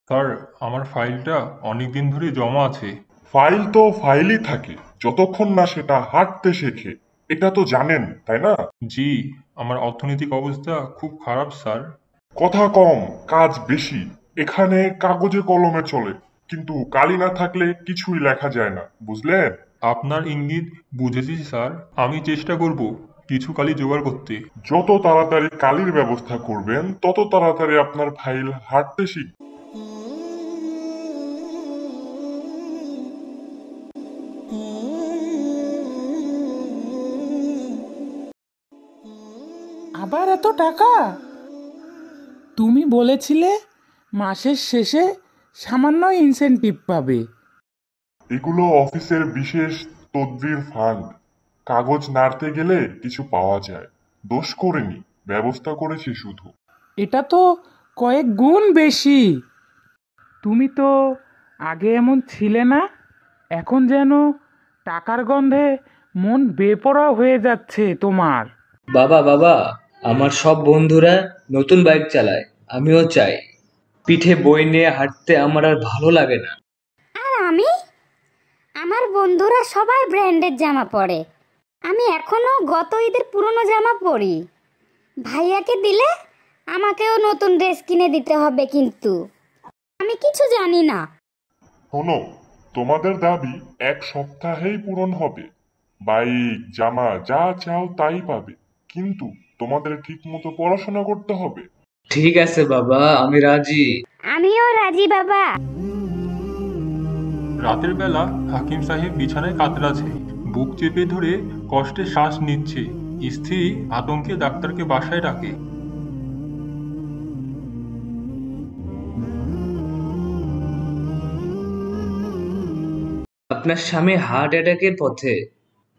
Sir, আমার ফাইলটা অনেক দিন ধরে জমা আছে। ফাইল তো ফাইলই থাকে যতক্ষণ না সেটা হাঁটতে শেখে। এটা তো জানেন, তাই না? জি, আমার অর্থনৈতিক অবস্থা খুব খারাপ স্যার। কথা কম, কাজ বেশি। এখানে কাগজে কলমে চলে, কিন্তু কালি না থাকলে কিছুই লেখা যায় না, বুঝলেন? আপনার ইঙ্গিত বুঝেছি স্যার। আমি চেষ্টা করব কিছু কালি জোগাড় করতে। যত তাড়াতাড়ি কালির ব্যবস্থা করবেন তত তাড়াতাড়ি আপনার ফাইল হাঁটতে শিখবে। আবার এত টাকা? তুমি বলেছিলে মাসের শেষে সামান্য ইনসেনটিভ পাবে। এগুলো অফিসের বিশেষ তদবির ফান্ড। কাগজ নাড়তে গেলে কিছু পাওয়া যায়। দোষ করিনি, ব্যবস্থা করেছি শুধু। এটা তো কয়েক গুণ বেশি। তুমি তো আগে এমন ছিলে না। এখন যেন টাকার গন্ধে মন বেপরোয়া হয়ে যাচ্ছে তোমার। বাবা বাবা, আমার সব বন্ধুরা নতুন বাইক চালায়, আমিও চাই। পিঠে বই নিয়ে হাঁটতে আমার আর ভালো লাগে না। আর আমি, আমার বন্ধুরা সবাই ব্র্যান্ডের জামা পরে, আমি এখনো গত ঈদের পুরনো জামা পরি। ভাইয়াকে দিলে আমাকেও নতুন ড্রেস কিনে দিতে হবে, কিন্তু আমি কিছু জানি না। শোনো, তোমাদের দাবি এক সপ্তাহেই পূরণ হবে। বাইক, জামা যা চাও তাই পাবে, কিন্তু তোমাদের ঠিক মতো পড়াশোনা করতে হবে। ঠিক আছে বাবা, আমি রাজি। আমিও রাজি বাবা। রাতের বেলা হাকিম সাহেব বিছানায় কাতরাচ্ছে, বুক চেপে ধরে কষ্টে শ্বাস নিচ্ছে। স্ত্রী আতঙ্কে ডাক্তারকে বাসায় ডাকে। আপনার স্বামী হার্ট অ্যাটাকের পথে।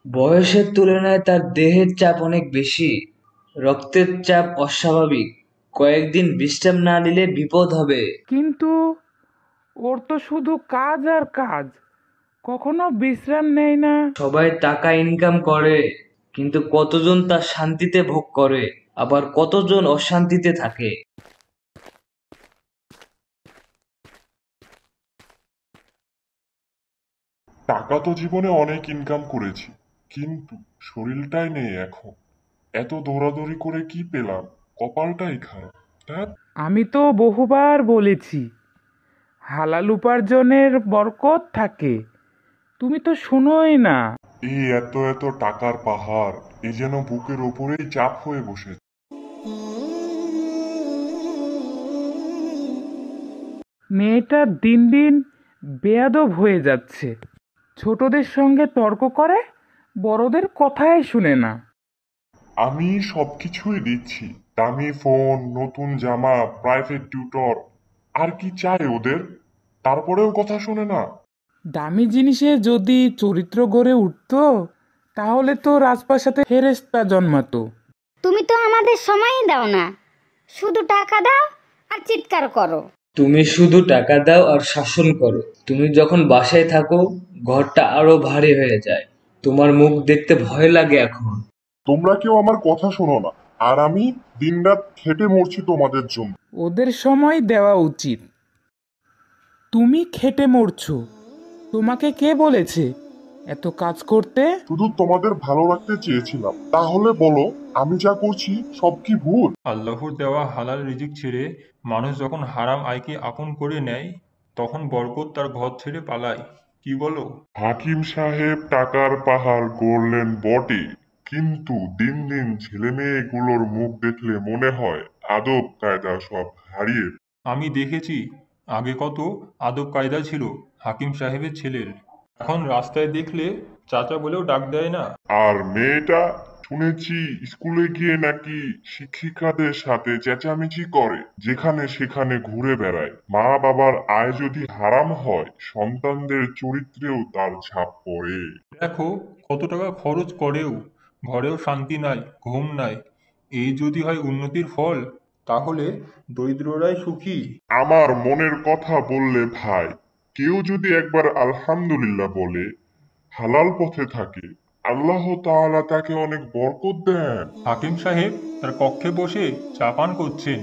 বয়সের তুলনায় তার দেহের চাপ অনেক বেশি। রক্তের চাপ অস্বাভাবিক। কয়েকদিন বিশ্রাম না নিলে বিপদ হবে। কিন্তু ওর তো শুধু কাজ আর কাজ, কখনো বিশ্রাম নেয় না। সবাই টাকা ইনকাম করে, কিন্তু কতজন তা শান্তিতে ভোগ করে, আবার কতজন অশান্তিতে থাকে। টাকা তো জীবনে অনেক ইনকাম করেছি, কিন্তু শরীরটাই নেই এখন। এত দৌড়াদৌড়ি করে কি পেলাম? কপালটাই খারাপ। ধ্যাৎ। আমি তো বহুবার বলেছি হালাল উপার্জনের বরকত থাকে, তুমি তো শুনোই না। এই এত এত টাকার পাহাড়, এ যেন বুকের ওপরেই চাপ হয়ে বসেছে। মেয়েটা দিন দিন বেয়াদব হয়ে যাচ্ছে। ছোটদের সঙ্গে তর্ক করে, বড়দের কথাই শুনে না। আমি সবকিছুই দিচ্ছি, দামি ফোন, নতুন জামা, প্রাইভেট টিউটর। আর কি চাই ওদের? তারপরেও কথা শোনে না। দামি জিনিসে যদি চরিত্র গড়ে উঠতো, তাহলে তো রাজপ্রাসাদে ফেরেশতা জন্মাতো। তুমি তো আমাদের সময়ই দাও না, শুধু টাকা দাও আর চিৎকার করো। তুমি শুধু টাকা দাও আর শাসন করো। তুমি যখন বাসায় থাকো, ঘরটা আরো ভারী হয়ে যায়। তোমার মুখ দেখতে ভয় লাগে এখন। তোমরা কেউ আমার কথা শোনো না, আর আমি দিনরাত খেটে মরছি তোমাদের জন্য। ওদের সময় দেওয়া উচিত। তুমি খেটে মরছো, তোমাকে কে বলেছে এত কাজ করতে? শুধু তোমাদের ভালো রাখতে চেয়েছিলাম। তাহলে বলো, আমি যা করছি সব কি ভুল? আল্লাহর দেওয়া হালাল রিজিক ছেড়ে মানুষ যখন হারাম আয়কে আপন করে নেয়, তখন বরকত তার ঘর ছেড়ে পালায়। কি বলো? হাকিম সাহেব টাকার পাহাড় গড়লেন বটে, কিন্তু দিন দিন ছেলে মেয়েগুলোর মুখ দেখলে মনে হয় আদব কায়দা সব হারিয়ে। আমি দেখেছি আগে কত আদব কায়দা ছিল হাকিম সাহেবের ছেলের। এখন রাস্তায় দেখলে চাচা বলেও ডাক দেয় না। আর মেয়েটা, শুনেছি স্কুলে গিয়ে নাকি শিক্ষিকাদের সাথে চেঁচামেচি করে, যেখানে সেখানে ঘুরে বেড়ায়। মা বাবার আয় যদি হারাম হয়, সন্তানদের চরিত্রেও তার ছাপ পড়ে। দেখো কত টাকা খরচ করেও ঘরেও শান্তি নাই, ঘুম নাই। এই যদি হয় উন্নতির ফল, তাহলে দরিদ্ররাই সুখী। আমার মনের কথা বললে ভাই, কেউ যদি একবার আলহামদুলিল্লাহ বলে, হালাল পথে থাকে, আল্লাহ তাআলা তাকে অনেক বরকত দেন। হাকিম সাহেব তার কক্ষে বসে চা পান করছেন।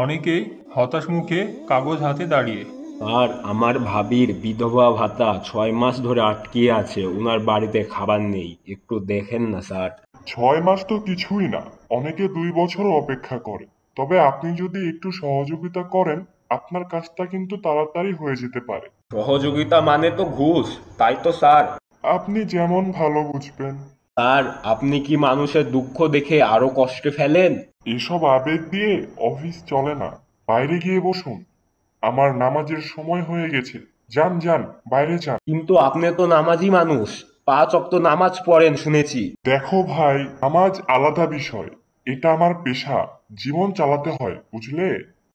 অনেকেই হতাশ মুখে কাগজ হাতে দাঁড়িয়ে। আর আমার ভাবির বিধবা ভাতা 6 মাস ধরে আটকিয়ে আছে, ওনার বাড়িতে খাবার নেই, একটু দেখেন না স্যার। 6 মাস তো কিছুই না, অনেকে 2 বছরও অপেক্ষা করে। তবে আপনি যদি একটু সহযোগিতা করেন, আপনার কাজটা কিন্তু তাড়াতাড়ি হয়ে যেতে পারে। সহযোগিতা মানে তো ঘুষ, তাই তো স্যার? আপনি যেমন ভালো বুঝবেন। স্যার, আপনি কি মানুষের দুঃখ দেখে আরো কষ্টে ফেলেন? এসব আবেগ দিয়ে অফিস চলে না, বাইরে গিয়ে বসুন। আমার নামাজের সময় হয়ে গেছে, যান যান, বাইরে যান। কিন্তু আপনি তো নামাজি মানুষ, 5 ওয়াক্ত নামাজ পড়েন শুনেছি। দেখো ভাই, নামাজ আলাদা বিষয়, এটা আমার পেশা, জীবন চালাতে হয়, বুঝলে?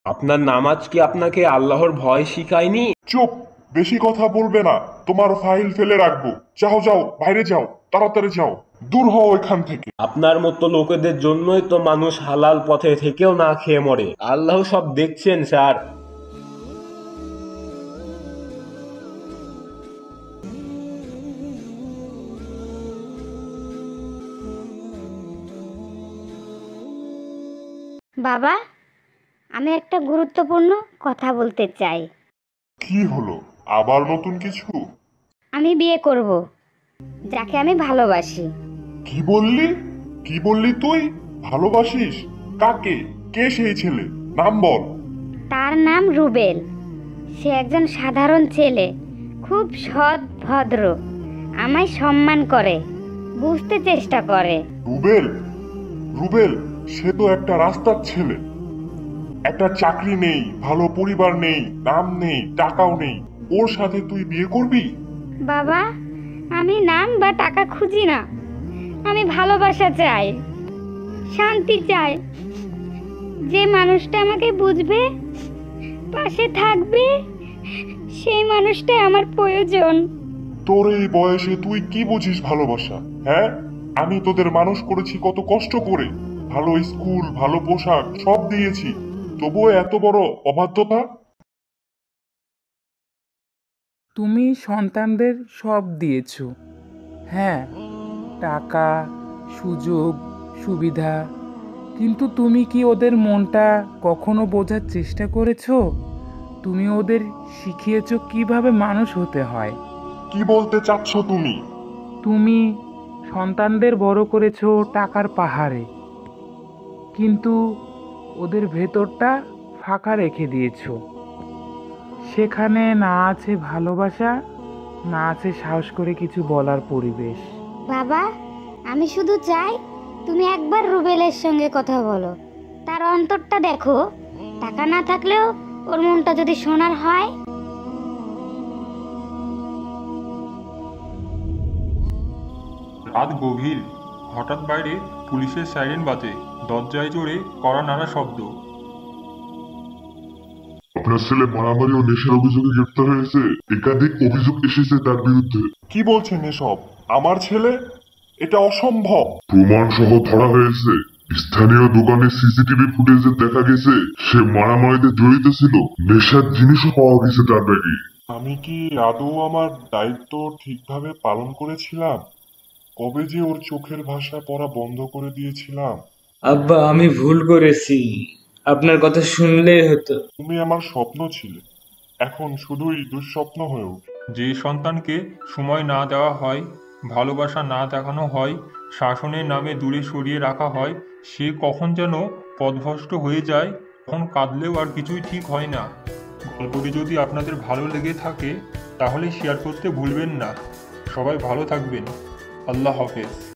আপনার নামাজ কি আপনাকে আল্লাহর ভয় শিখায়নি? চুপ, বেশি কথা বলবে না, তোমার ফাইল ফেলে রাখবো। যাও যাও, বাইরে যাও, তাড়াতাড়ি যাও, দূর হও এখান থেকে। আপনার মতো লোকেদের জন্যই তো মানুষ হালাল পথে থেকেও না খেয়ে মরে। আল্লাহ সব দেখছেন স্যার। বাবা, আমি একটা গুরুত্বপূর্ণ কথা বলতে চাই। কি হলো, আবার নতুন কিছু? আমি বিয়ে করব, যাকে আমি ভালোবাসি। কি বললি? কি বললি তুই? ভালোবাসিস? কাকে? কে সেই ছেলে? নাম বল। তার নাম রুবেল। সে একজন সাধারণ ছেলে, খুব সৎ ভদ্র, আমায় সম্মান করে, বুঝতে চেষ্টা করে। রুবেল? রুবেল সে তো একটা রাস্তার ছেলে, একটা চাকরি নেই, ভালো পরিবার নেই, নাম নেই, টাকাও নেই, ওর সাথে তুই বিয়ে করবি? বাবা, আমি নাম বা টাকা খুঁজি না, আমি ভালোবাসা চাই, শান্তি চাই। যে মানুষটা আমাকে বুঝবে, পাশে থাকবে, সেই মানুষটাই আমার প্রয়োজন। তোর এই বয়সে তুই কি বুঝিস ভালোবাসা? হ্যাঁ, আমি তোদের মানুষ করেছি কত কষ্ট করে, ভালো স্কুল, ভালো পোশাক সব দিয়েছি, তবুও এত বড় অবাধ্যতা? তুমি সন্তানদের সব দিয়েছো, হ্যাঁ, টাকা, সুযোগ, সুবিধা, কিন্তু তুমি কি ওদের মনটা কখনো বোঝার চেষ্টা করেছো? তুমি ওদের শিখিয়েছো কিভাবে মানুষ হতে হয়। কি বলতে চাচ্ছ তুমি? তুমি সন্তানদের বড় করেছো টাকার পাহাড়ে, কিন্তু ওদের ভেতরটা ফাঁকা রেখে দিয়েছো। সেখানে না আছে ভালোবাসা, না আছে সাহস করে কিছু বলার পরিবেশ। বাবা, আমি শুধু চাই তুমি একবার রুবেলের সঙ্গে কথা বলো, তার অন্তরটা দেখো। টাকা না থাকলেও ওর মনটা যদি সোনার হয়। রাত গভীর, হঠাৎ বাইরে পুলিশের সাইরেন বাজে, দরজায় জোরে কড়া নাড়া শব্দ। আপনার ছেলে মারামারি ও নেশার অভিযোগে গ্রেফতার হয়েছে, একাধিক অভিযোগ এসেছে তার বিরুদ্ধে। কি বলছেন এসব? আমার ছেলে? এটা অসম্ভব। প্রমাণ সহ ধরা হয়েছে, স্থানীয় দোকানে সিসিটিভি ফুটেজে দেখা গেছে সে মারামারিতে জড়িত ছিল, নেশার জিনিসও পাওয়া গেছে তার ব্যাগে। আমি কি আদৌ আমার দায়িত্ব ঠিকভাবে পালন করেছিলাম? কবে যে ওর চোখের ভাষা পড়া বন্ধ করে দিয়েছিলাম। আব্বা, আমি ভুল করেছি, আপনার কথা শুনলেই হতো। তুমি আমার স্বপ্ন ছিলে, এখন শুধুই দুঃস্বপ্ন হয়ে উঠে। যে সন্তানকে সময় না দেওয়া হয়, ভালোবাসা না দেখানো হয়, শাসনের নামে দূরে সরিয়ে রাখা হয়, সে কখন যেন পথভ্রষ্ট হয়ে যায়, তখন কাঁদলেও আর কিছুই ঠিক হয় না। গল্পটি যদি আপনাদের ভালো লেগে থাকে তাহলে শেয়ার করতে ভুলবেন না। সবাই ভালো থাকবেন। আল্লাহ হাফেজ।